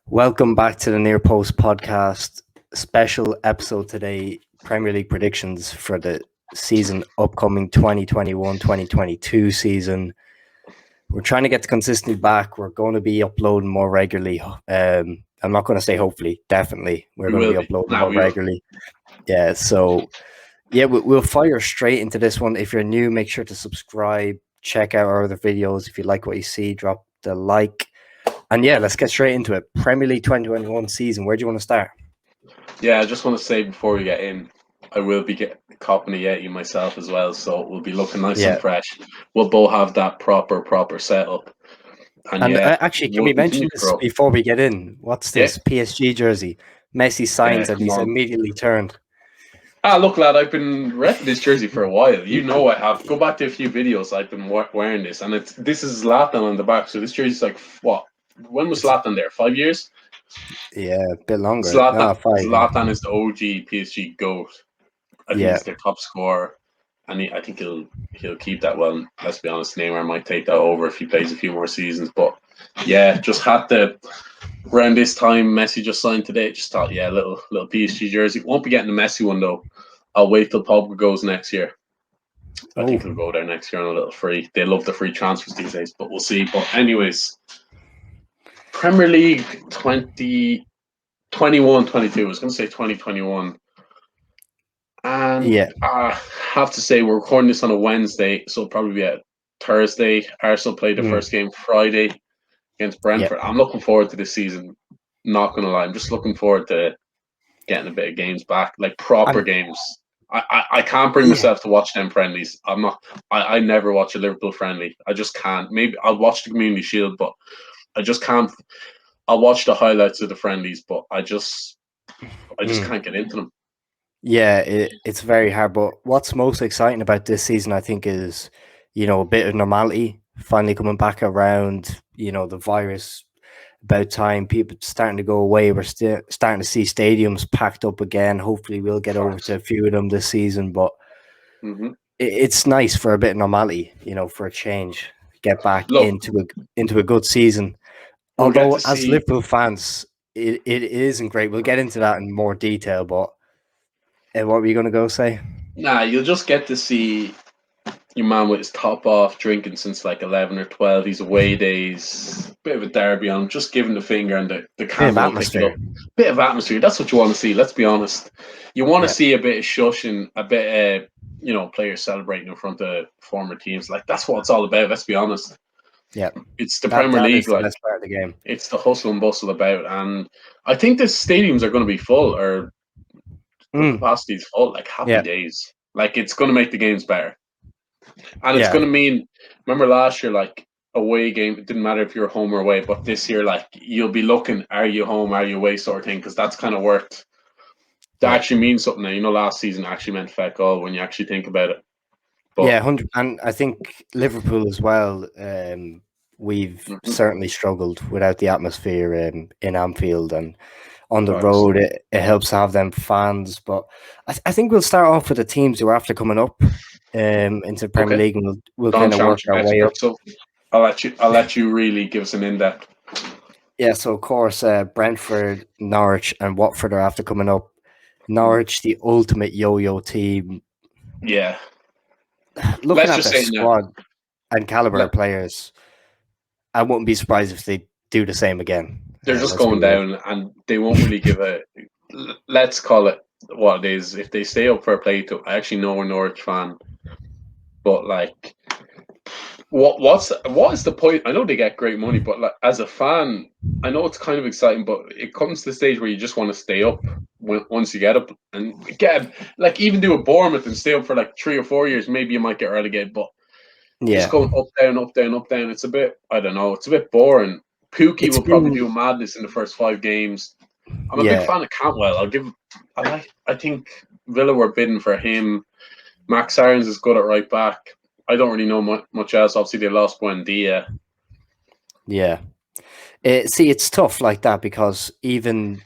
Welcome back to the Near Post podcast. Special episode today, Premier League predictions for the season upcoming 2021-2022 season. We're trying to get the consistency back. We're going to be uploading more regularly. I'm not going to say hopefully, definitely. We're going to be uploading more regularly. Yeah, so we'll fire straight into this one. If you're new, make sure to subscribe, check out our other videos. If you like what you see, drop the like. And let's get straight into it. Premier League 2021 season. Where do you want to start? Yeah, I just want to say before we get in, I will be copping a Yeti myself as well, so we'll be looking nice and fresh. We'll both have that proper setup. And actually, can we mention this before we get in? What's this PSG jersey? Messi signs and he's immediately turned. Look, lad, I've been repping this jersey for a while. You know I have. Go back to a few videos. I've been wearing this, and this is Zlatan on the back. So this jersey's like what? When was Zlatan there? 5 years? Yeah, a bit longer. Zlatan is the OG PSG GOAT. I think he's their top scorer, and I think he'll keep that. Well, let's be honest, Neymar might take that over if he plays a few more seasons. But just had to. Around this time, Messi just signed today. Just thought, little PSG jersey. Won't be getting the Messi one though. I'll wait till Pogba goes next year. I think he'll go there next year on a little free. They love the free transfers these days, but we'll see. But anyways, Premier League 2021-22. I was going to say 2021. And I have to say, we're recording this on a Wednesday, so it'll probably be a Thursday. Arsenal played the first game Friday against Brentford. I'm looking forward to this season. Not going to lie. I'm just looking forward to getting a bit of games back, like proper games. I can't bring myself to watch them friendlies. I never watch a Liverpool friendly. I just can't. Maybe I'll watch the Community Shield, but I just can't. I'll watch the highlights of the friendlies, but I just can't get into them. Yeah, it's very hard. But what's most exciting about this season, I think, is, a bit of normality finally coming back around. The virus, about time, people starting to go away. We're still starting to see stadiums packed up again. Hopefully we'll get over to a few of them this season. But it's nice for a bit of normality, for a change. Get back into a good season. Although, as Liverpool fans, it isn't great. We'll get into that in more detail, but what were you going to go say? Nah, you'll just get to see your man with his top off, drinking since like 11 or 12. He's away days, bit of a derby on him, just giving the finger and the camera will pick it up. Bit of atmosphere. That's what you want to see, let's be honest. You want to see a bit of shushing, a bit of, players celebrating in front of former teams. Like, that's what it's all about, let's be honest. Yeah, it's the Premier League. The best part of the game. It's the hustle and bustle about, and I think the stadiums are going to be full, or the capacity is full. Like happy days. Like it's going to make the games better, and it's going to mean. Remember last year, like away game, it didn't matter if you're home or away, but this year, like you'll be looking, are you home, are you away, sort of thing, because that's kind of worked. That actually means something now. Last season actually meant feck all when you actually think about it. But, 100, and I think Liverpool as well. We've certainly struggled without the atmosphere in Anfield, and on the road it helps to have them fans. But I think we'll start off with the teams who are after coming up into the Premier League, and we'll kind of work our way up. So I'll let you really give us an in-depth. Yeah, so of course Brentford, Norwich, and Watford are after coming up. Norwich, the ultimate yo-yo team. Yeah. Looking at the squad and caliber of players, I wouldn't be surprised if they do the same again. They're just going down, and they won't really give a. Let's call it what it is. If they stay up for a play, I actually know a Norwich fan, but like, what is the point? I know they get great money, but like as a fan, I know it's kind of exciting, but it comes to the stage where you just want to stay up once you get up and get like even do a Bournemouth and stay up for like 3 or 4 years. Maybe you might get relegated, but just going up, down, up, down, up, down. It's a bit, I don't know. It's a bit boring. Pookie will probably do madness in the first 5 games. I'm a big fan of Cantwell. I think Villa were bidding for him. Max Aarons is good at right back. I don't really know much else. Obviously, they lost Buendia. Yeah. See, it's tough like that because even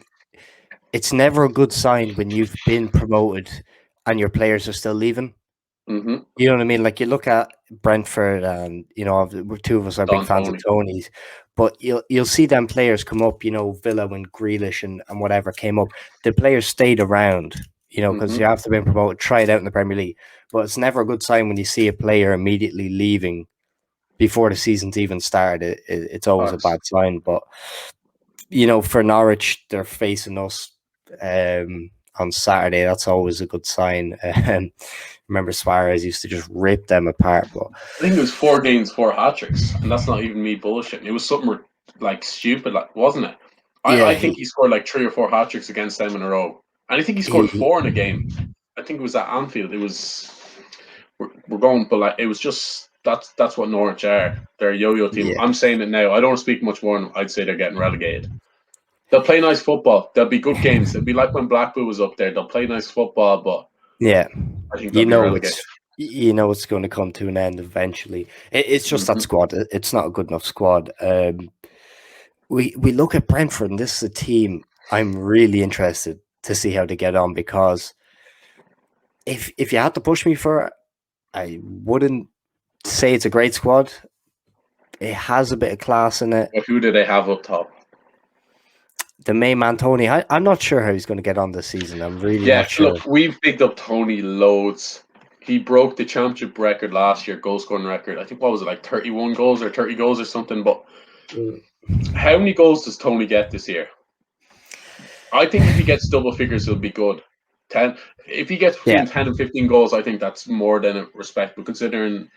it's never a good sign when you've been promoted and your players are still leaving. Mm-hmm. You know what I mean? Like you look at Brentford and, 2 of us are big fans of Tony's. But you'll see them players come up, Villa and Grealish and whatever came up. The players stayed around, because you have to be promoted, try it out in the Premier League. But it's never a good sign when you see a player immediately leaving before the season's even started. It's always a bad sign. But, for Norwich, they're facing us on Saturday. That's always a good sign. Remember Suarez used to just rip them apart. But I think it was 4 games, 4 hat-tricks, and that's not even me bullshitting. It was something like stupid, like, wasn't it? I think he scored like 3 or 4 hat-tricks against them in a row. And I think he scored 4 in a game. I think it was at Anfield. It was we're going, but like it was just that's what Norwich are. They're a yo-yo team. Yeah. I'm saying it now. I don't speak much more. I'd say they're getting relegated. They'll play nice football. There'll be good games. It'll be like when Blackpool was up there. They'll play nice football, but yeah, I think they'll be relegated. It's going to come to an end eventually. It's just that squad. It's not a good enough squad. We look at Brentford, and this is a team I'm really interested to see how they get on, because if you had to push me for it, I wouldn't say it's a great squad. It has a bit of class in it. But who do they have up top? The main man, Tony. I'm not sure how he's going to get on this season. I'm really not sure. Look, we've picked up Tony loads. He broke the championship record last year, goal scoring record. I think, what was it, like 31 goals or 30 goals or something? But how many goals does Tony get this year? I think if he gets double figures, it'll be good. 10. If he gets between 10 and 15 goals, I think that's more than respectable, considering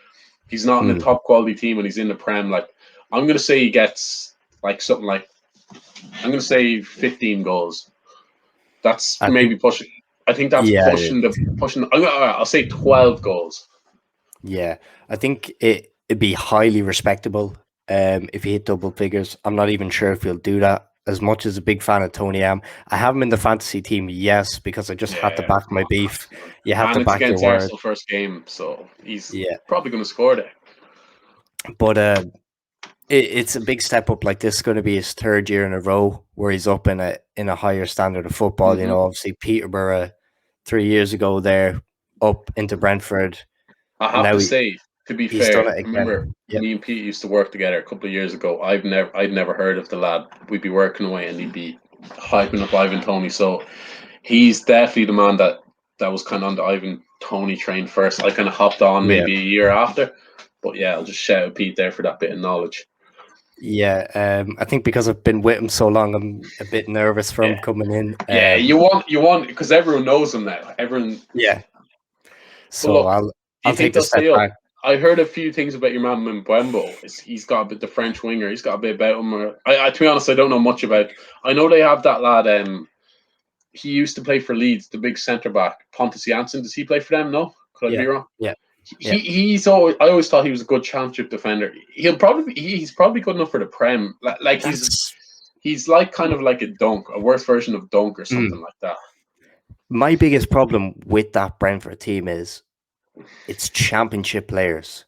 he's not in the top quality team and he's in the Prem. Like, I'm going to say he gets like something like, I'm going to say 15 goals. That's maybe pushing. I think that's pushing. I'll say 12 goals. Yeah, I think it'd be highly respectable if he hit double figures. I'm not even sure if he'll do that. As much as a big fan of Tony am, I have him in the fantasy team, yes, because I just had to back my beef. You have to back your word. Arsenal first game, so he's probably going to score there. But it's a big step up. Like, this is going to be his 3rd year in a row where he's up in a higher standard of football. Obviously Peterborough 3 years ago, there up into Brentford. I have to say, to be fair, remember me and Pete used to work together a couple of years ago. I'd never heard of the lad. We'd be working away and he'd be hyping up Ivan Toney. So he's definitely the man that was kind of on the Ivan Toney train first. I kind of hopped on maybe a year after. But yeah, I'll just shout out Pete there for that bit of knowledge. Yeah, I think because I've been with him so long, I'm a bit nervous for him coming in. You want because everyone knows him now. Everyone. Yeah. So look, I'll take the step back. I heard a few things about your man Mbembo. He's got a bit the French winger. He's got a bit about him. I to be honest, I don't know much about. I know they have that lad. He used to play for Leeds, the big centre back, Pontus Janssen. Does he play for them? No, could I be wrong? Yeah. He's always. I always thought he was a good championship defender. He's probably good enough for the Prem. Like he's like kind of like a worse version of Dunk or something like that. My biggest problem with that Brentford team is it's championship players.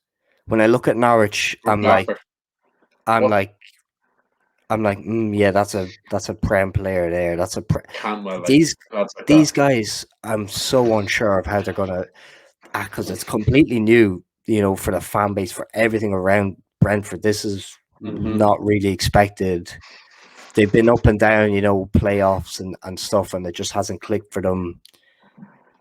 When I look at Norwich, I'm like, yeah, that's a Prem player there. That's a these guys. I'm so unsure of how they're gonna act, because it's completely new, for the fan base, for everything around Brentford. This is not really expected. They've been up and down, playoffs and stuff, and it just hasn't clicked for them.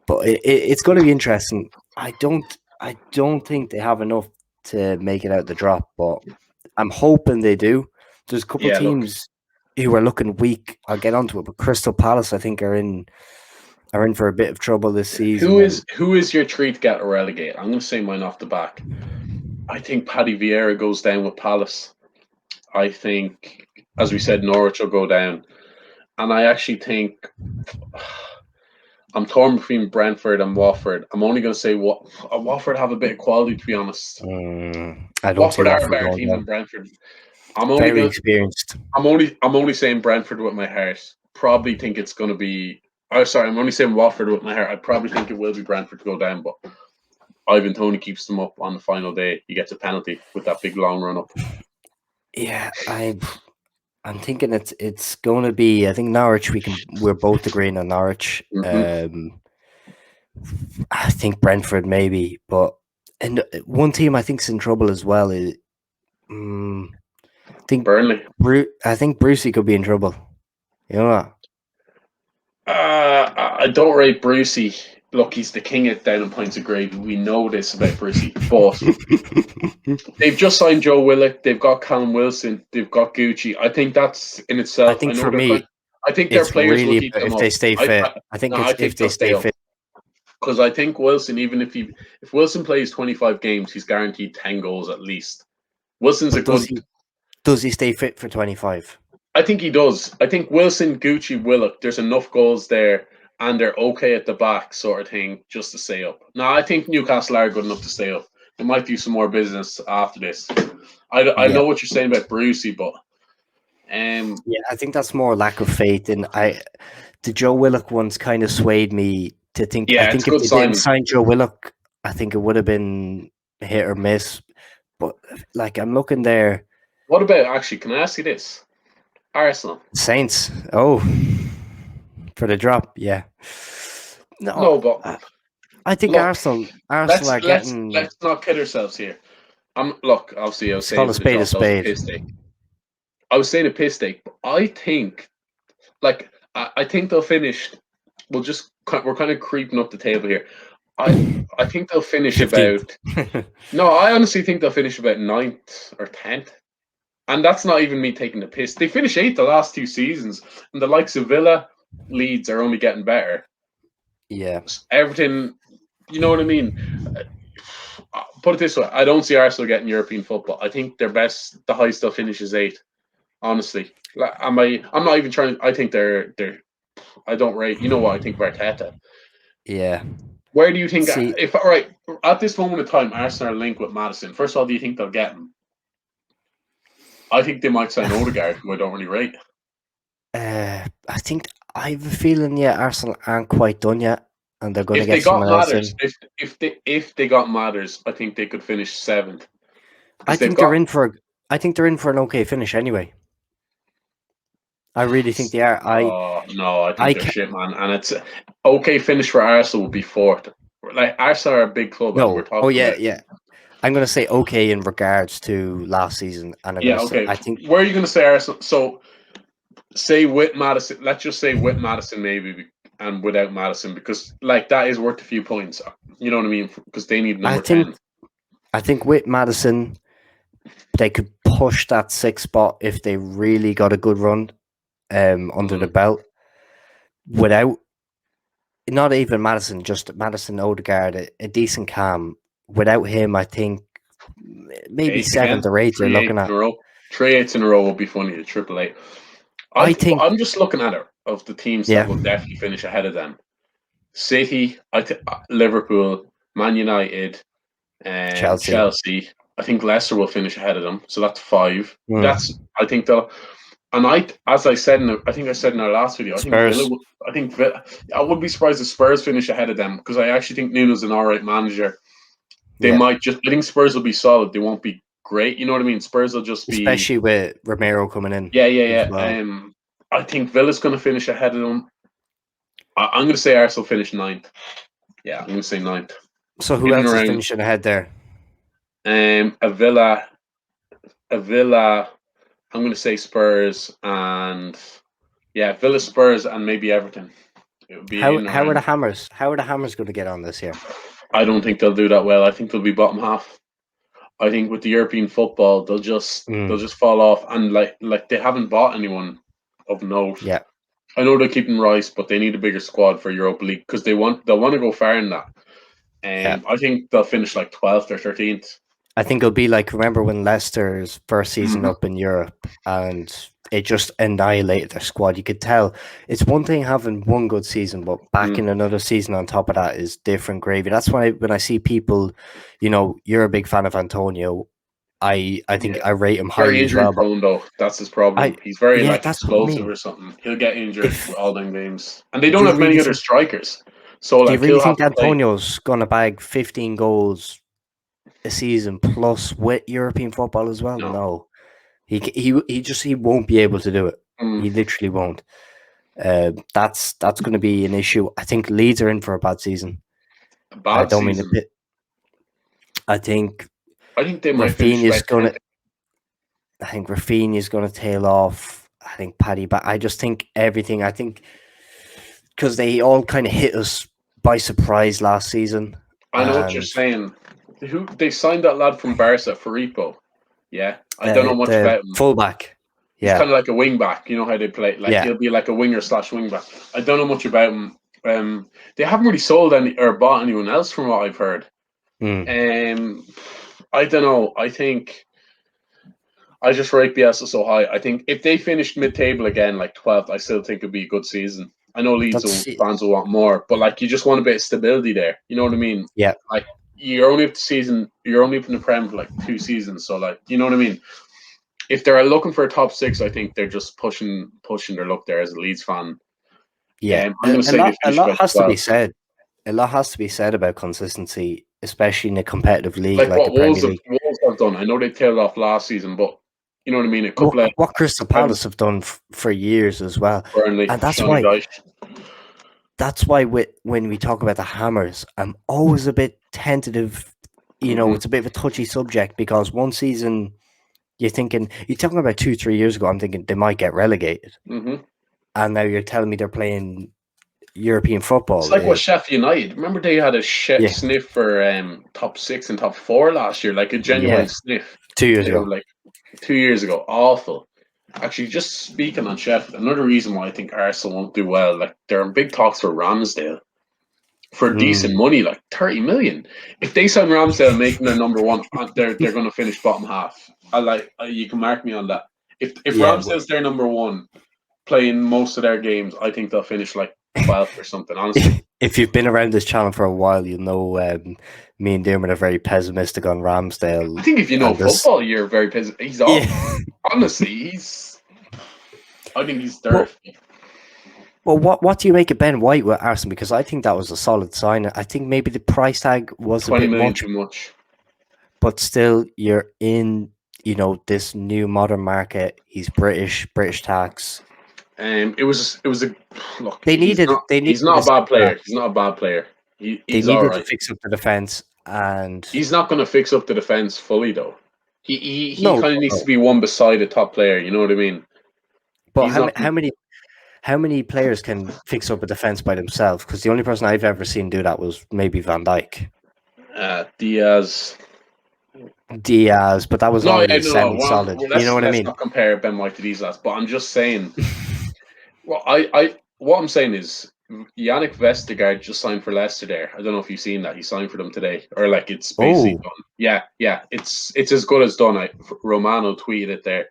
But it's going to be interesting. I don't think they have enough to make it out the drop, but I'm hoping they do. There's a couple of teams who are looking weak. I'll get onto it, but Crystal Palace, I think, are in for a bit of trouble this season. Who is your treat to get relegated? I'm going to say mine off the back. I think Paddy Vieira goes down with Palace. I think, as we said, Norwich will go down, and I actually think. I'm torn between Brentford and Watford. I'm only going to say Watford have a bit of quality, to be honest. I don't Watford are a better team than Brentford. I'm only experienced. I'm only saying Brentford with my heart. Probably think it's going to be. Oh, sorry, I'm only saying Watford with my heart. I probably think it will be Brentford to go down, but Ivan Toney keeps them up on the final day. He gets a penalty with that big long run up. Yeah, I'm thinking it's going to be. I think Norwich. We're both agreeing on Norwich. I think Brentford maybe, but and one team I think's in trouble as well is think Burnley. I think Brucey could be in trouble. You know what? I don't rate Brucey. Look, he's the king of down in points of gravy. We know this about Brucey, but they've just signed Joe Willock. They've got Callum Wilson. They've got Gucci. I think that's in I itself. think I know for they're kind. me, I think their it's players will really keep them if up. they stay fit. I think No, it's I think if they they'll stay stay up fit. because I think Wilson, even if Wilson plays 25 games, he's guaranteed 10 goals at least. Wilson's a But good. does he stay fit for 25? I think he does. I think Wilson, Gucci, Willock, there's enough goals there, and they're okay at the back, sort of thing, just to stay up. Now, I think Newcastle are good enough to stay up. They might do some more business after this. I Yeah. know what you're saying about Brucey, but Yeah, I think that's more lack of faith. And the Joe Willock ones kind of swayed me to think. I yeah, it's think a if good they didn't signing. sign Joe Willock, I think it would have been hit or miss. But like I'm looking there, What about actually? Can I ask you this? Arsenal. Saints. Oh, for the drop, yeah. No, No, but I think look, Arsenal let's are let's getting. let's not kid ourselves here. Look, obviously, I was It's called saying a for the spade a drop, that was a spade. piss take. I was saying a piss take, but I think, like, I think they'll finish. We're kind of creeping up the table here. I think they'll finish 15th. about. No, I honestly think they'll finish about 9th or 10th. And that's not even me taking the piss. They finished 8th the last 2 seasons, and the likes of Villa, Leeds are only getting better. Yeah. Everything, you know what I mean? Put it this way: I don't see Arsenal getting European football. I think their best, the highest they'll finish is 8th. Honestly, I'm not even trying. I think they're. I don't rate. You know what I think of Arteta. Yeah. Where do you think? See, If all right at this moment in time, Arsenal are linked with Madison. First of all, do you think they'll get him? I think they might sign Odegaard, who I don't really rate. I think I have a feeling, yeah, Arsenal aren't quite done yet, and they're going to If they get got someone else Matters, in. if they got Matters, I think they could finish 7th I because they've think they're got. in for. I think they're in for an okay finish anyway. I really think they are. Oh no, I think I they're can shit, man. And it's okay finish for Arsenal will be 4th. Like Arsenal are a big club, and we're no. Oh talking yeah, about. yeah. I'm going to say okay in regards to last season, and I'm going Yeah, to say okay. I think Where are you going to say Arsenal? So say with Madison. Let's just say with Madison maybe, and without Madison because like that is worth a few points. You know what I mean? Because they need I number think 10. I think with Madison they could push that 6th spot if they really got a good run under the belt. Without not even Madison, just Madison Odegaard, a decent cam. Without him, I think maybe 8th again. 7th or 8th you're 3 looking 8 in at. a row. 3 8s in a row will be funny. The Triple A. I think, I'm just looking at it of the teams that yeah, will definitely finish ahead of them. City, Liverpool, Man United, Chelsea. Chelsea. I think Leicester will finish ahead of them. So that's 5. Mm. I think they'll. And as I said, I think I said in our last video, I think Villa. Spurs. I wouldn't be surprised if Spurs finish ahead of them because I actually think Nuno's an all right manager. They Yeah, might just. I think Spurs will be solid. They won't be great. You know what I mean? Spurs will just be. especially with Romero coming in Yeah, as yeah, well. yeah. I think Villa's going to finish ahead of them. I'm going to say Arsenal finish 9th. Yeah, I'm going to say 9th. So who In and else is around finishing ahead there? a Villa. I'm going to say Spurs and Villa, Spurs, and maybe Everton. It would be in and How are the around. Hammers? How are the Hammers going to get on this year? I don't think they'll do that well. I think they'll be bottom half. I think with the European football, they'll just fall off, and like they haven't bought anyone of note. Yeah. I know they're keeping Rice, but they need a bigger squad for Europa League because they'll want to go far in that. Yeah. I think they'll finish like 12th or 13th. I think it'll be like, remember when Leicester's first season Mhm. up in Europe and it just annihilated their squad? You could tell it's one thing having one good season, but backing another season on top of that is different gravy. That's why when I see people, you're a big fan of Antonio. I think I rate him Very highly as injury well. But prone though. That's his problem. He's very yeah, like that's what I explosive mean. or something. He'll get injured If with all them games, and they do don't you have many really other think strikers. So do you like really he'll have think to play. Antonio's gonna bag 15 goals a season plus with European football as well? No, No. He won't be able to do it. He literally won't. That's going to be an issue. I think Leeds are in for a bad season. a I bad don't mean season. it. I think I think they might finish Rafinha's about going 10th. to. I think Rafinha's going to tail off. I think Paddy, but I just think everything. I think because they all kind of hit us by surprise last season. I know what you're saying. Who they signed that lad from Barca, Faripo. Yeah, I don't know much the about him. fullback. He's Yeah, kind of like a wing back. You know how they play? Like yeah. he'll be like a winger / wing back. I don't know much about him. They haven't really sold any or bought anyone else from what I've heard. I don't know. I think I just rate Bielsa so high. I think if they finished mid-table again, like 12th, I still think it'd be a good season. I know fans will want more, but like you just want a bit of stability there. You know what I mean? Yeah. Like you're only up the season. You're only up in the Prem for like 2 seasons, so like you know what I mean. If they're looking for a top 6, I think they're just pushing their luck there as a Leeds fan. Yeah, I'm going to say they a finish lot about has 12. to be said. A lot has to be said about consistency, especially in a competitive league Like like what the Premier League. Wolves have done. I know they tailed off last season, but you know what I mean. A couple of What Crystal Palace have done for years as well, Burnley, and that's Johnny why. Dyche. That's why when we talk about the Hammers, I'm always a bit tentative. It's a bit of a touchy subject because one season you're talking about 2-3 years ago. I'm thinking they might get relegated, and now you're telling me they're playing European football. It's like what Sheffield United. Remember they had a sniff for top 6 and top 4 last year, like a genuine sniff. 2 years ago. Like 2 years ago, awful. Actually, just speaking on Sheffield, another reason why I think Arsenal won't do well, like they're in big talks for Ramsdale for decent money, like 30 million. If they sign Ramsdale, making their number one, they're going to finish bottom half. You can mark me on that. If Ramsdale's their number one, playing most of their games, I think they'll finish like 12th or something. Honestly, if you've been around this channel for a while, you'll know me and Dermot are very pessimistic on Ramsdale. I think if you know football, you're very pessimistic. He's awful. Honestly, I think he's dirty. Well, what do you make of Ben White with Arsenal? Because I think that was a solid sign. I think maybe the price tag was a bit too much. But still, you're in, this new modern market. He's British tax. It was a look. He's not a bad player. He's not a bad player. He's all right. To fix up the defense, and he's not going to fix up the defense fully though. He kind of needs to be one beside a top player. You know what I mean? But how many players can fix up a defense by themselves? Because the only person I've ever seen do that was maybe Van Dijk. Diaz, but that was semi-solid. Well, you know what I mean? Let's not compare Ben White to these lads. But I'm just saying. What I'm saying is Yannick Vestergaard just signed for Leicester there. I don't know if you've seen that. He signed for them today. Or like it's basically done. Yeah. It's as good as done. Romano tweeted it there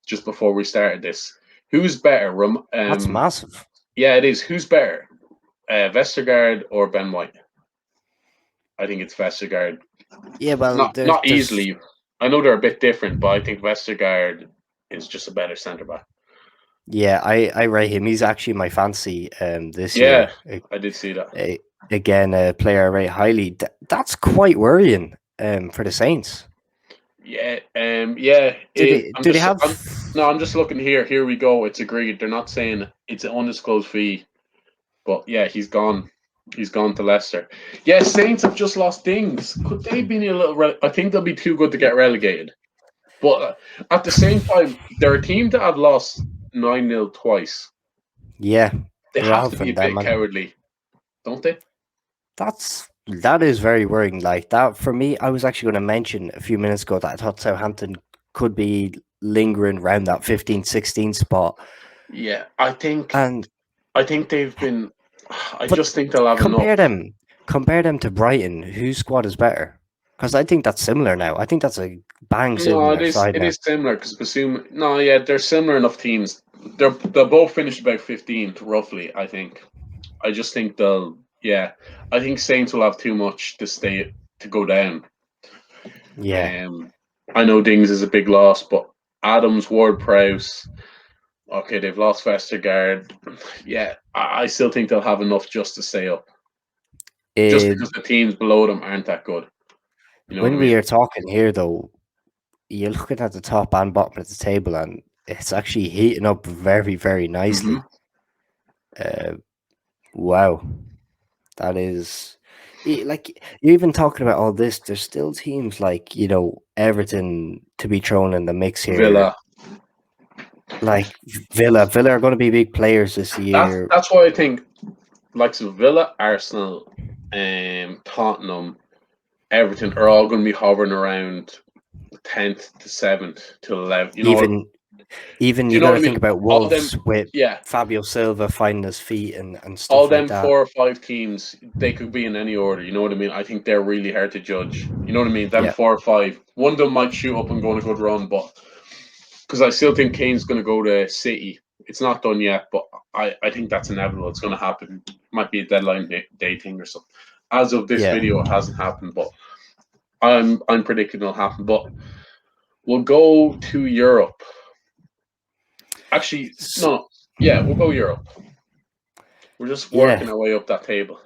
just before we started this. Who's better? That's massive. Yeah, it is. Who's better? Vestergaard or Ben White? I think it's Vestergaard. Yeah, well, not easily. I know they're a bit different, but I think Vestergaard is just a better centre back. Yeah, I rate him. He's actually my fancy this year. Yeah, I did see that. Again, a player I rate highly. That's quite worrying for the Saints. Yeah, I'm just looking here. Here we go. It's agreed. They're not saying it's an undisclosed fee, but yeah, he's gone. He's gone to Leicester. Yeah, Saints have just lost things. Could they be a little? I think they'll be too good to get relegated. But at the same time, they're a team that have lost 9-0 twice. Yeah, they have to be a bit cowardly, don't they? That is very worrying. Like that for me, I was actually going to mention a few minutes ago that I thought Southampton could be lingering around that 15-16 spot. Yeah, I think they've been. I just think they'll have enough. Compare them to Brighton. Whose squad is better? Because I think that's similar now. I think that's a bang similar. No, it is similar because Basum. No, yeah, they're similar enough teams. They'll both finish about 15th, roughly. I think. I just think they'll. Yeah, I think Saints will have too much to go down. Yeah. I know Dings is a big loss, but Adams, Ward-Prowse. Okay, they've lost Vestergaard. Yeah, I still think they'll have enough just to stay up. Just because the teams below them aren't that good. You know when we are talking here, though, you're looking at the top and bottom of the table, and it's actually heating up very, very nicely. Wow, that is. Like you're even talking about all this, there's still teams like Everton to be thrown in the mix here. Villa. Like Villa are going to be big players this year. That's why I think like Villa, Arsenal, Tottenham, Everton are all going to be hovering around 10th to 7th to 11th. Even Do you you know got what to I mean? think about All them, Wolves with yeah, Fabio Silva finding his feet and all stuff like them that. 4 or 5 teams, they could be in any order. You know what I mean? I think they're really hard to judge. You know what I mean? Them Yeah, 4 or 5. One of them might shoot up and go on a good run, but because I still think Kane's going to go to City. It's not done yet, but I think that's inevitable. It's going to happen. Might be a deadline day thing or something. As of this yeah. video, it hasn't happened, but I'm predicting it'll happen. But we'll go to Europe. Actually, no. Yeah, we'll go Europe. We're just Yeah. working our way up that table.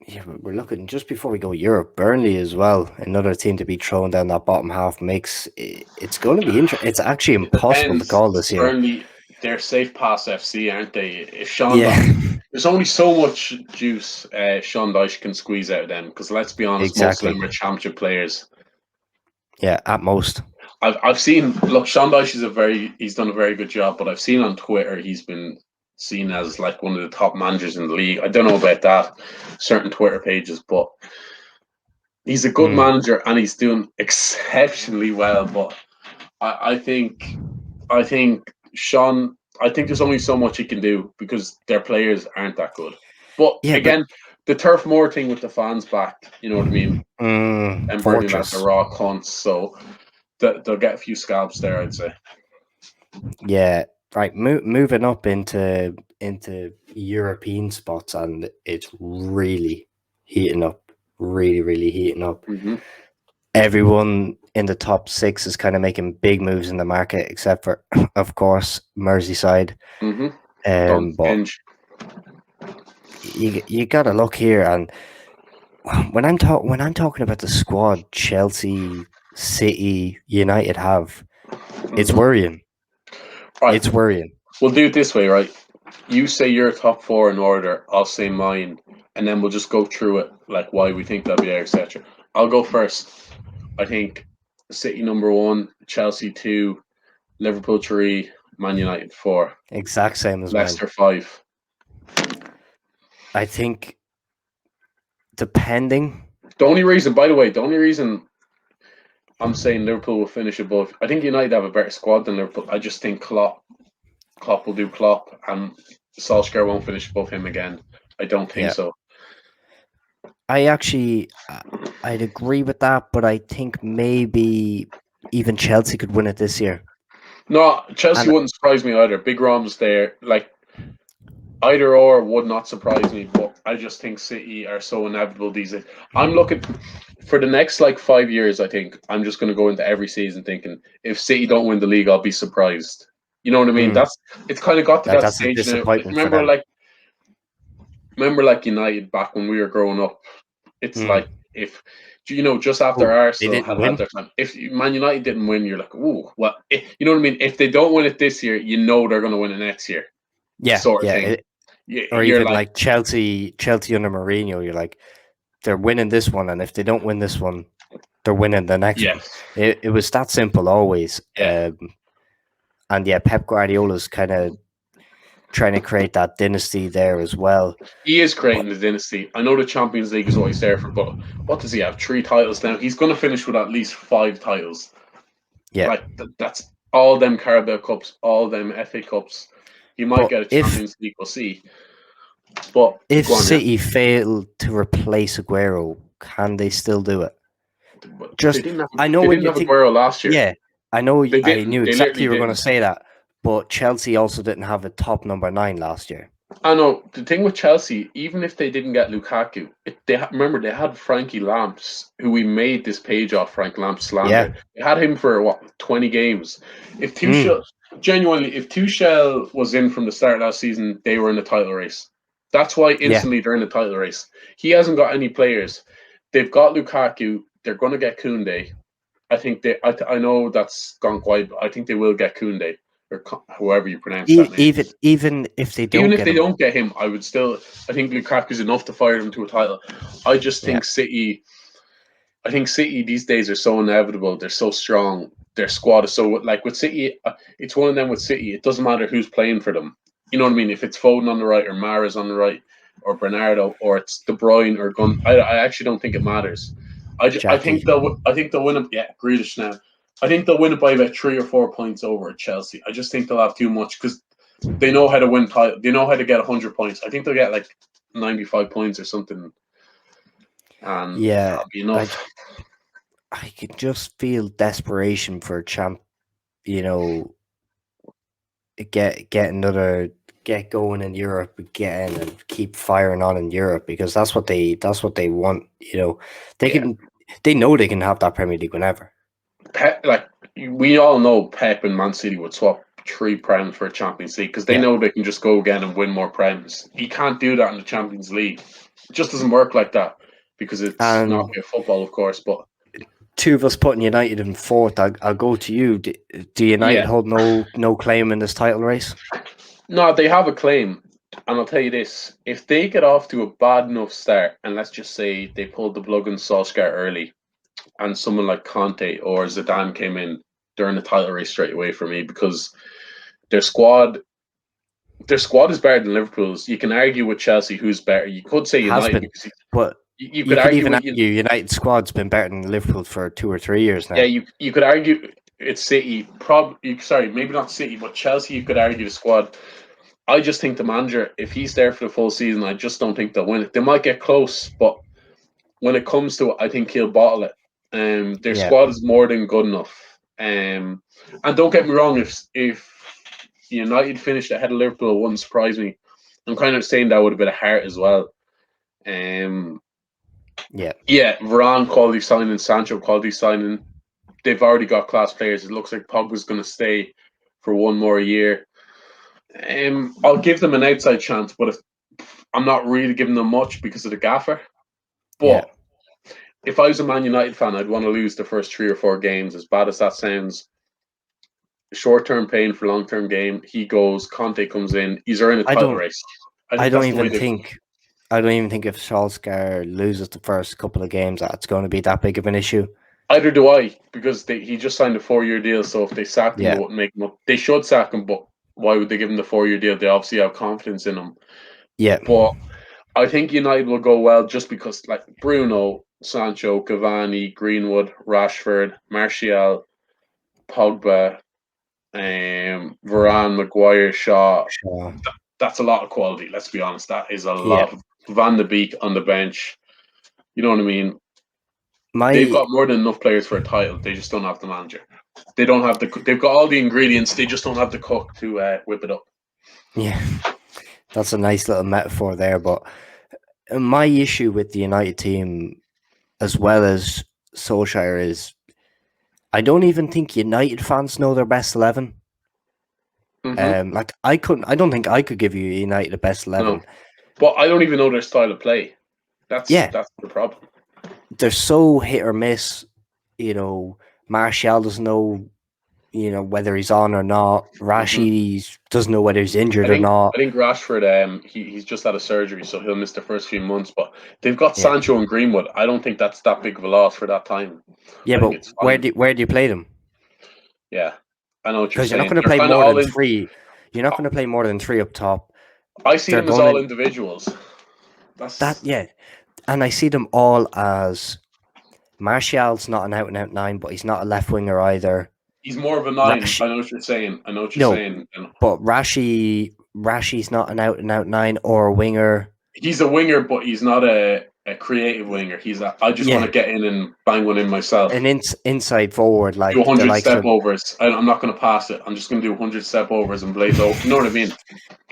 Yeah, we're looking just before we go Europe. Burnley as well, another team to be thrown down that bottom half mix. It's going to be interesting. It's actually It impossible to depends. call this year. Burnley, they're safe pass FC, aren't they? If Sean Yeah, there's only so much juice Sean Dyche can squeeze out of them. Because let's be honest, most of exactly. them are championship players. Yeah, at most. I've seen. Look, Sean Dyche he's done a very good job. But I've seen on Twitter he's been seen as like one of the top managers in the league. I don't know about that, certain Twitter pages, but he's a good Mm. manager and he's doing exceptionally well. But I think Sean. I think there's only so much he can do because their players aren't that good. But Yeah, but again, the Turf Moor thing with the fans back, you know what I mean? And Burnley lads are Fortress. raw cunts, so they'll get a few scalps there, I'd say. Yeah, right. Moving up into European spots, and it's really heating up. Really, really heating up. Mm-hmm. Everyone in the top six is kind of making big moves in the market, except for, of course, Merseyside. Mm-hmm. Don't But hinge. you got to look here, and when I'm talking about the squad Chelsea, City, United have, it's Mm-hmm. worrying. Right. It's worrying. We'll do it this way, right? You say your top 4 in order, I'll say mine, and then we'll just go through it, like why we think they'll be there, etc. I'll go first. I think City number 1, Chelsea 2, Liverpool 3, Man United 4, Exact same as mine. Leicester 5. I think depending. The only reason, by the way, I'm saying Liverpool will finish above. I think United have a better squad than Liverpool. I just think Klopp will do Klopp, and Solskjaer won't finish above him again. I don't think Yeah, so. I actually I'd agree with that, but I think maybe even Chelsea could win it this year. No, Chelsea And wouldn't surprise me either. Big Rom's there. Like either or would not surprise me, but I just think City are so inevitable these days. I'm looking for the next like 5 years. I think I'm just going to go into every season thinking if City don't win the league, I'll be surprised. You know what I mean? It's kind of got to that that's a stage now. disappointment for them. Remember like United back when we were growing up. It's like if just after Oh, they Arsenal didn't had win. their time. If Man United didn't win, you're like, ooh, well, you know what I mean. If they don't win it this year, you know they're going to win it next year, Yeah, sort of yeah. thing. Or You're even like, like Chelsea under Mourinho. You're like, they're winning this one, and if they don't win this one, they're winning the next one. yes, It was that simple always. yeah. And yeah, Pep Guardiola's kind of trying to create that dynasty there as well. He is But creating the dynasty. I know the Champions League is what he's there for, but what does he have? 3 titles now. He's going to finish with at least 5 titles. yeah, Like that's all them Carabao Cups, all them FA Cups. He might but get a Champions League. We'll see. But if go on, yeah. City fail to replace Aguero, can they still do it? They Just didn't have. I know They when didn't you have think, Aguero last year. yeah, I know. They I didn't. knew They exactly literally you were going to didn't. say that. But Chelsea also didn't have a top number 9 last year. I know the thing with Chelsea. Even if they didn't get Lukaku, remember they had Frankie Lamps, who we made this page off. Frank Lamps slander. Yeah. They had him for 20 games. If Mm. Genuinely, if Tuchel was in from the start of that season, they were in the title race. That's why Yeah. instantly they're in the title race. He hasn't got any players. They've got Lukaku. They're going to get Koundé. I think I know that's gone quiet, but I think they will get Koundé. or however you pronounce that name. Even if they don't get him, I would still. I think Lukaku's enough to fire them to a title. I just think City. I think City these days are so inevitable. They're so strong. Their squad is so like with City. It's one of them with City. It doesn't matter who's playing for them. You know what I mean? If it's Foden on the right or Mahrez on the right or Bernardo or it's De Bruyne or Gun, I actually don't think it matters. I think they'll win it. Yeah, Grealish now. I think they'll win it by about 3 or 4 points over at Chelsea. I just think they'll have too much because they know how to win title. They know how to get 100 points. I think they'll get like 95 points or something. And that'll be enough. I could just feel desperation for a champ, get going in Europe again and keep firing on in Europe because that's what they want. They know they can have that Premier League whenever. Pep, like we all know, Pep and Man City would swap 3 Prems for a Champions League because they know they can just go again and win more Prems. You can't do that in the Champions League. It just doesn't work like that because it's not a football, of course. But 2 of us putting United in 4th. I'll go to you. Do United hold no claim in this title race? No, they have a claim. And I'll tell you this, if they get off to a bad enough start, and let's just say they pulled the plug on Solskjaer early, and someone like Conte or Zidane came in during the title race straight away for me because their squad is better than Liverpool's. You can argue with Chelsea who's better. You could say United, but you could argue United's squad's been better than Liverpool for 2 or 3 years now. Yeah, you could argue it's City. Maybe not City, but Chelsea. You could argue the squad. I just think the manager, if he's there for the full season, I just don't think they'll win it. They might get close, but when it comes to it, I think he'll bottle it. Their squad is more than good enough. And don't get me wrong, if United finished ahead of Liverpool, it wouldn't surprise me. I'm kind of saying that with a bit of heart as well. Varane quality signing, Sancho quality signing. They've already got class players. It looks like Pogba's going to stay for 1 more year. I'll give them an outside chance, but I'm not really giving them much because of the gaffer. But if I was a Man United fan, I'd want to lose the first 3 or 4 games. As bad as that sounds, short-term pain for long-term game. He goes, Conte comes in. He's in a title race. I don't even think if Solskjaer loses the first couple of games, that's going to be that big of an issue. Either do I, because he just signed a 4-year deal. So if they sacked him, they wouldn't make him up. They should sack him, but why would they give him the 4-year deal? They obviously have confidence in him. Yeah. But I think United will go well just because, like, Bruno, Sancho, Cavani, Greenwood, Rashford, Martial, Pogba, Varane, Maguire, Shaw. That's a lot of quality, let's be honest. That is a lot. Van de Beek on the bench. You know what I mean? They've got more than enough players for a title. They just don't have the manager. They've got all the ingredients. They just don't have the cook to whip it up. Yeah, that's a nice little metaphor there. But my issue with the United team, as well as Solskjaer, is I don't even think United fans know their best 11. Mm-hmm. I don't think I could give you United the best 11. No. But I don't even know their style of play. That's the problem. They're so hit or miss. Martial doesn't know, whether he's on or not. Rashi doesn't know whether he's injured or not. I think Rashford, he's just had a surgery, so he'll miss the first few months. But they've got Sancho and Greenwood. I don't think that's that big of a loss for that time. Yeah, but where do you play them? Yeah, I know what you're saying. Because you're not going to play more than 3. You're not going to play more than 3 up top. I see them as all individuals. And I see them all as Martial's not an out-and-out 9, but he's not a left winger either. He's more of a 9. I know what you're saying. But Rashi's not an out-and-out 9 or a winger. He's a winger, but he's not a creative winger. I just want to get in and bang one in myself. An inside forward, like do 100 step overs. I'm not going to pass it. I'm just going to do 100 step overs and blaze over. You know what I mean?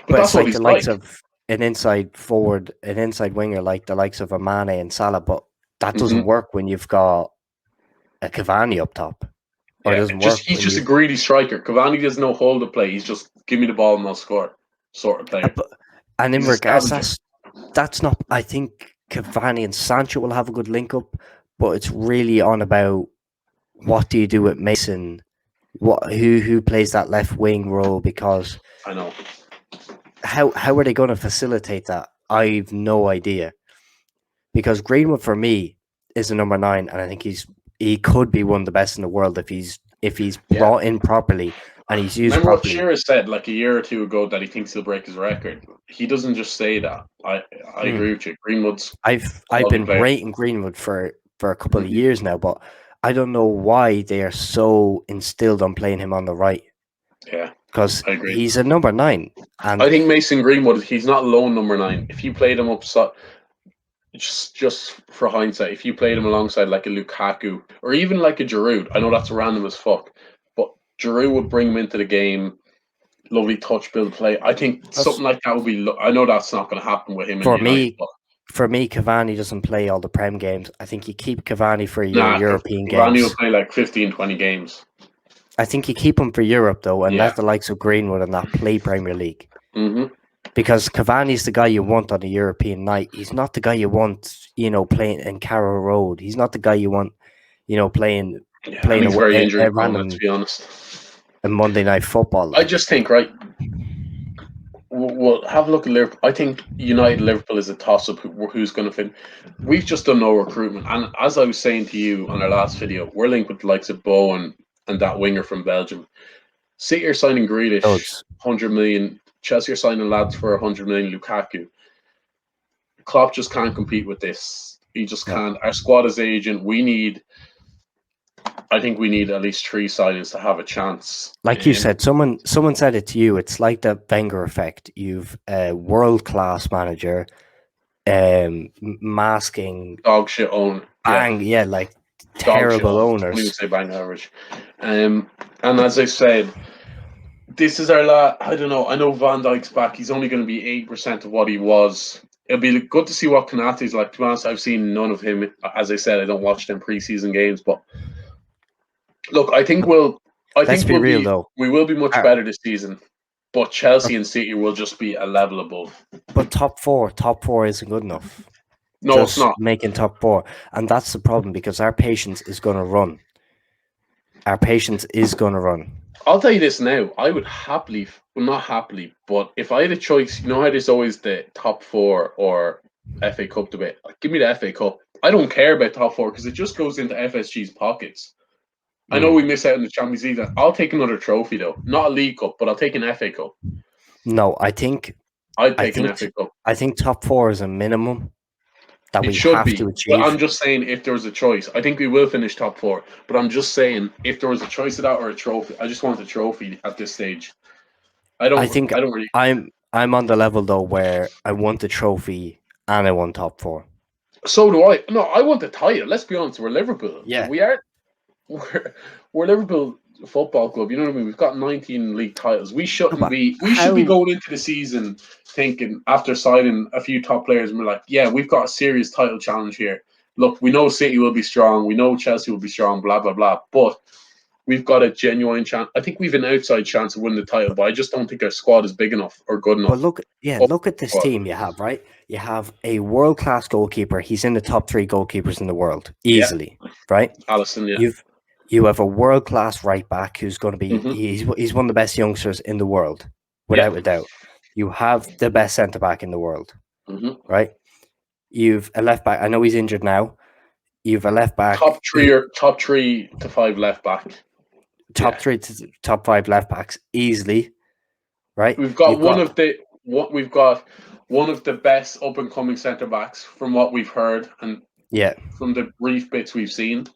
But that's what he's the likes of an inside forward, an inside winger, like the likes of a Mane and Salah. But that doesn't work when you've got a Cavani up top. Or doesn't work. He's just a greedy striker. Cavani doesn't know hold to play. He's just give me the ball and I'll score sort of player. And in regards, that's not. I think Cavani and Sancho will have a good link up, but it's really on about what do you do with Mason Who plays that left wing role? Because I know. how are they going to facilitate that? I've no idea. Because Greenwood for me is a number 9, and I think he could be one of the best in the world if he's brought in properly and he's used Remember what properly. Shearer said like a year or two ago that he thinks he'll break his record. He doesn't just say that. I agree with you. Greenwood's I've quality been player. rating Greenwood for a couple of years now, but I don't know why they are so instilled on playing him on the right. Yeah, Because I agree. he's a number 9, and I think Mason Greenwood, he's not lone number 9. If you played him up, just for hindsight, if you played him alongside like a Lukaku or even like a Giroud, I know that's random as fuck, but Giroud would bring him into the game. Lovely touch, build play. I think something like that would be. I know that's not going to happen with him in United. For me, Cavani doesn't play all the Prem games. I think you keep Cavani for your Nah, European Cavani games. will play like 15, 20 games. I think you keep him for Europe, though, and let the likes of Greenwood and that play Premier League. Mm-hmm. Because Cavani's the guy you want on a European night. He's not the guy you want, playing in Carrow Road. He's not the guy you want, playing and he's very injury a prone, random let's be honest. a Monday Night Football. I just think, right, we'll have a look at Liverpool. I think United Liverpool is a toss-up who's going to fit. We've just done no recruitment. And as I was saying to you on our last video, we're linked with the likes of Bowen and that winger from Belgium. City are signing Grealish, 100 million. Chelsea are signing lads for 100 million. Lukaku. Klopp just can't compete with this. He just can't. Our squad is aging. I think we need at least 3 signings to have a chance. Like you said, someone said it to you. It's like the Wenger effect. You've a world-class manager, masking dog shit own. Yeah, like terrible owners. I don't even say bang average. And as I said, this is our last. I don't know. I know Van Dijk's back. He's only going to be 8% of what he was. It'll be good to see what Konate's like. To be honest, I've seen none of him. As I said, I don't watch them preseason games. But look, I think we'll. Let's be real, though. We will be much better this season. But Chelsea and City will just be a level above. But top four isn't good enough. No, just it's not. Making top 4. And that's the problem, because our patience is going to run. I'll tell you this now. I would happily, well, not happily, but if I had a choice, you know how there's always the top 4 or FA Cup debate. Give me the FA Cup. I don't care about top 4 because it just goes into FSG's pockets. I know we miss out on the Champions League. I'll take another trophy, though. Not a League Cup, but I'll take an FA Cup. No, I'd take an FA Cup. I think top 4 is a minimum that we have to achieve. But I'm just saying, if there was a choice, I think we will finish top 4. But I'm just saying, if there was a choice of that or a trophy, I just want a trophy at this stage. I don't really. I'm on the level, though, where I want the trophy and I want top 4. So do I. No, I want the title. Let's be honest. We're Liverpool. Yeah, we are. We're Liverpool Football Club. You know what I mean? We've got 19 league titles. We shouldn't be. We should be going into the season thinking, after signing a few top players, and we're like, yeah, we've got a serious title challenge here. Look, we know City will be strong. We know Chelsea will be strong. Blah blah blah. But we've got a genuine chance. I think we've an outside chance of winning the title, but I just don't think our squad is big enough or good enough. But look at this team you have, right? You have a world-class goalkeeper. He's in the top 3 goalkeepers in the world, easily, right? Alisson, yeah. You have a world-class right back who's going to be he's one of the best youngsters in the world, without a doubt. You have the best centre-back in the world, right? You've a left back. I know he's injured now. You've a left back. Top 3 to 5 left back. Top 3 to top 5 left backs easily, right? We've got we've got one of the best up and coming centre backs from what we've heard and from the brief bits we've seen,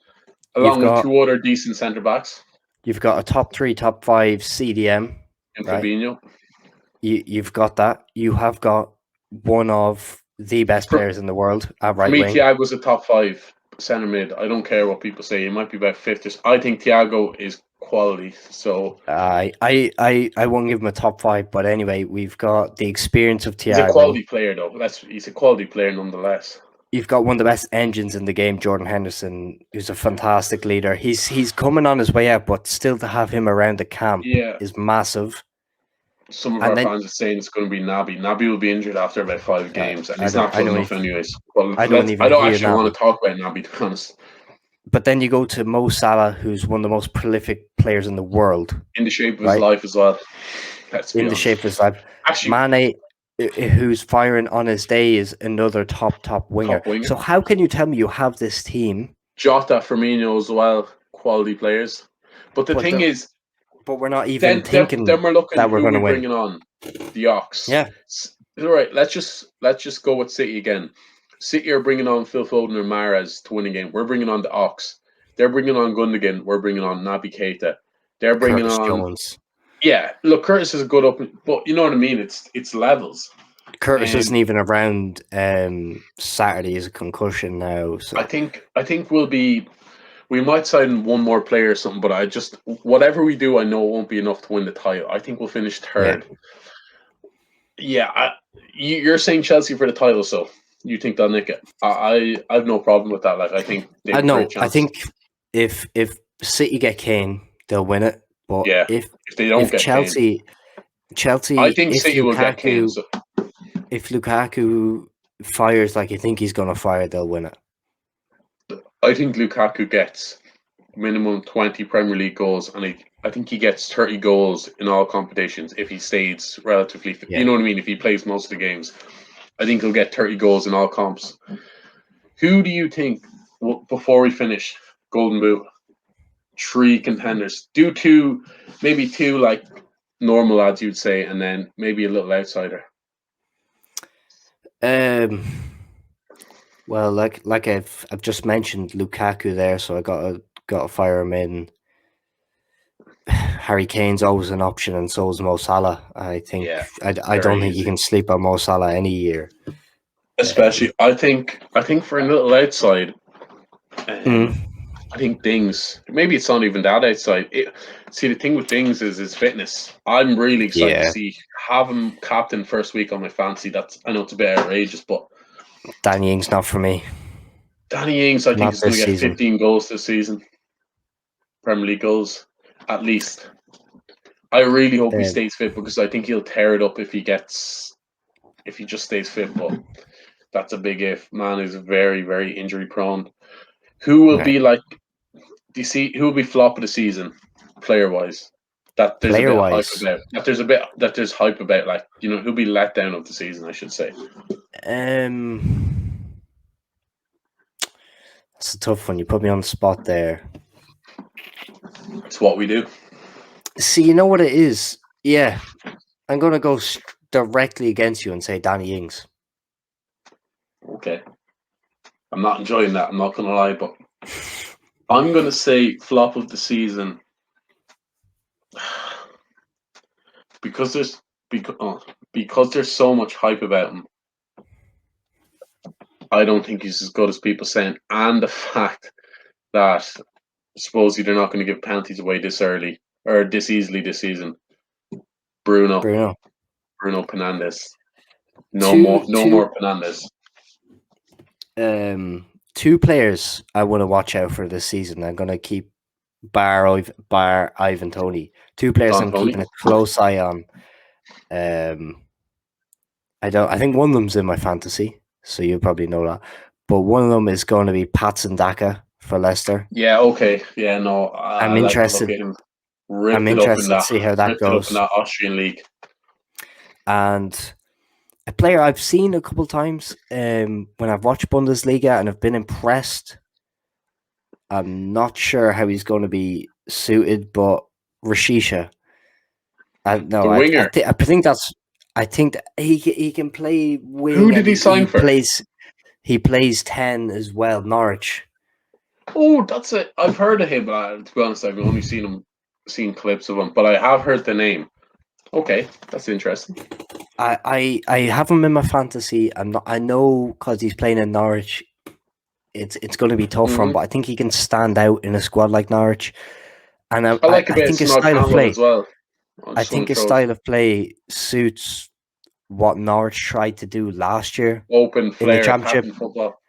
along with 2 other decent centre backs. You've got a top 3, top 5 CDM. And Fabinho. You've got that. You have got one of the best players in the world at right wing. For me, Thiago's a top 5 centre mid. I don't care what people say. He might be about 5th. I think Thiago is quality. So I won't give him a top 5, but anyway, we've got the experience of Thiago. He's a quality player, though. He's a quality player nonetheless. You've got one of the best engines in the game, Jordan Henderson, who's a fantastic leader. He's coming on his way out, but still to have him around the camp is massive. Some of our fans are saying it's going to be Naby. Naby will be injured after about 5 games, and he's not good enough anyways. Well, I don't actually want to talk about Naby, to be honest. But then you go to Mo Salah, who's one of the most prolific players in the world, In the shape of his right? life as well. Let's be In the honest. shape of his life. Actually, Mane, who's firing on his day, is another top winger. top winger. So how can you tell me you have this team? Jota, Firmino as well, quality players. But the thing is, but we're not even then thinking we're looking that we're who going to we're win. bringing on. The Ox. Yeah. All right, let's just go with City again. City are bringing on Phil Foden and Mahrez to win a game. We're bringing on the Ox. They're bringing on Gundogan. We're bringing on Naby Keita. They're bringing Curtis on Jones. Yeah. Look, Curtis is a good up, but you know what I mean. It's levels. Curtis isn't even around. Saturday is a concussion now. So I think we might sign one more player or something, but whatever we do, I know it won't be enough to win the title. I think we'll finish third. Yeah, you're saying Chelsea for the title, so you think they'll nick it? I have no problem with that. Like, I think they have a great chance. I think if City get Kane, they'll win it. But yeah, if they don't get Chelsea, I think City will get Kane. So. If Lukaku fires like you think he's going to fire, they'll win it. I think Lukaku gets minimum 20 Premier League goals, and I think he gets 30 goals in all competitions if he stays relatively fit. You know what I mean? If he plays most of the games, I think he'll get 30 goals in all comps. Who do you think, before we finish, Golden Boot, 3 contenders? Do maybe two like normal lads, you'd say, and then maybe a little outsider. Well, like I've just mentioned Lukaku there, so I got to fire him in. Harry Kane's always an option, and so is Mo Salah. I think I don't think you can sleep on Mo Salah any year. Especially, I think for a little outside, I think Dings. Maybe it's not even that outside. See, the thing with Dings is his fitness. I'm really excited to have him captain first week on my fantasy. I know it's a bit outrageous, but Danny Ings not for me. Danny Ings, I think, is going to get 15 goals this season. Premier League goals, at least. I really hope he stays fit, because I think he'll tear it up if he just stays fit. But that's a big if. Man is very, very injury prone. Who will be like? Do you see who will be flop of the season, player wise? That there's a bit of hype about. That there's hype about. Like, you know, who'll be let down of the season, I should say. That's a tough one. You put me on the spot there. It's what we do. See, you know what it is? Yeah. I'm going to go directly against you and say Danny Ings. Okay. I'm not enjoying that. I'm not going to lie, but I'm going to say flop of the season because there's so much hype about him. I don't think he's as good as people saying, and the fact that supposedly they're not going to give penalties away this early or this easily this season. Bruno Fernandes. No more Fernandes. 2 players I want to watch out for this season. I'm going to keep bar Ivan Toney. 2 players I'm keeping a close eye on. I think one of them's in my fantasy, so you probably know that. But one of them is going to be Patson Daka for Leicester. Yeah, okay. Yeah, no. I'm interested. I'm interested to see how that goes. In that Austrian league. And a player I've seen a couple of times when I've watched Bundesliga and I've been impressed. I'm not sure how he's going to be suited, but Rashica. I think that he can play wing. Who did he sign for? He plays 10 as well, Norwich. Oh, that's it. I've heard of him, but to be honest, I've only seen clips of him, but I have heard the name. Okay, that's interesting. I have him in my fantasy. I know because he's playing in Norwich. It's going to be tough for him, but I think he can stand out in a squad like Norwich. And I think his style of play as well. I think his style of play suits what Norwich tried to do last year. Open flair in the Championship football.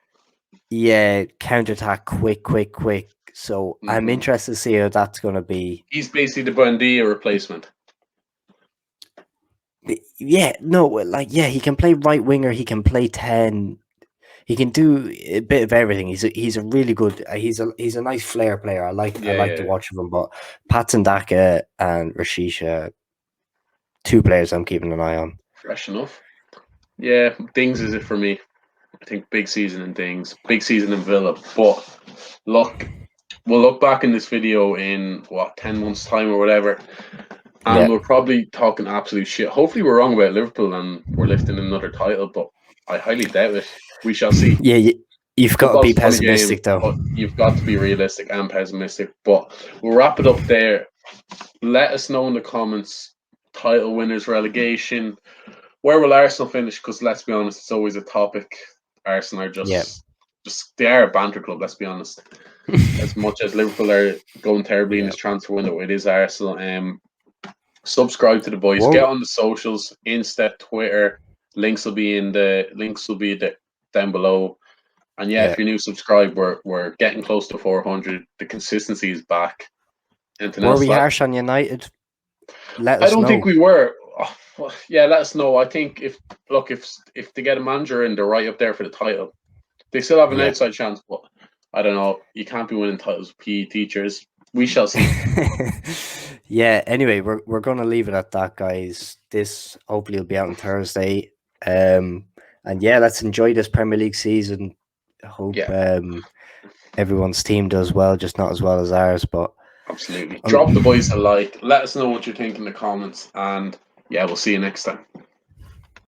Yeah, counter-attack, quick. So I'm interested to see how that's going to be. He's basically the Buendia replacement. Yeah, no, he can play right winger. He can play 10. he can do a bit of everything. He's a really good. He's a nice flair player. I like the watch of him. But Patson Daka and Rashisha, two players I'm keeping an eye on. Fresh enough. Yeah, Dings is it for me. I think big season in Dings, big season in Villa. But look, we'll look back in this video in 10 months' time or whatever, and we're probably talking absolute shit. Hopefully, we're wrong about Liverpool and we're lifting another title, but I highly doubt it. We shall see. Yeah, you've got to be pessimistic, though. But you've got to be realistic and pessimistic. But we'll wrap it up there. Let us know in the comments. Title winners, relegation. Where will Arsenal finish? Because let's be honest, it's always a topic. Arsenal are just they are a banter club. Let's be honest. As much as Liverpool are going terribly in this transfer window, it is Arsenal. Subscribe to the boys. Get on the socials, Insta, Twitter. Links will be down below. And if you're new, subscribe. We're getting close to 400. The consistency is back. Were we harsh on United? Let us know. I don't think we were. Let us know. I think if they get a manager in, they're right up there for the title. They still have an outside chance, but I don't know. You can't be winning titles with PE teachers. We shall see. Anyway, we're going to leave it at that, guys. This hopefully will be out on Thursday. And let's enjoy this Premier League season. I hope everyone's team does well, just not as well as ours. But absolutely. Drop the boys a like. Let us know what you think in the comments. And we'll see you next time.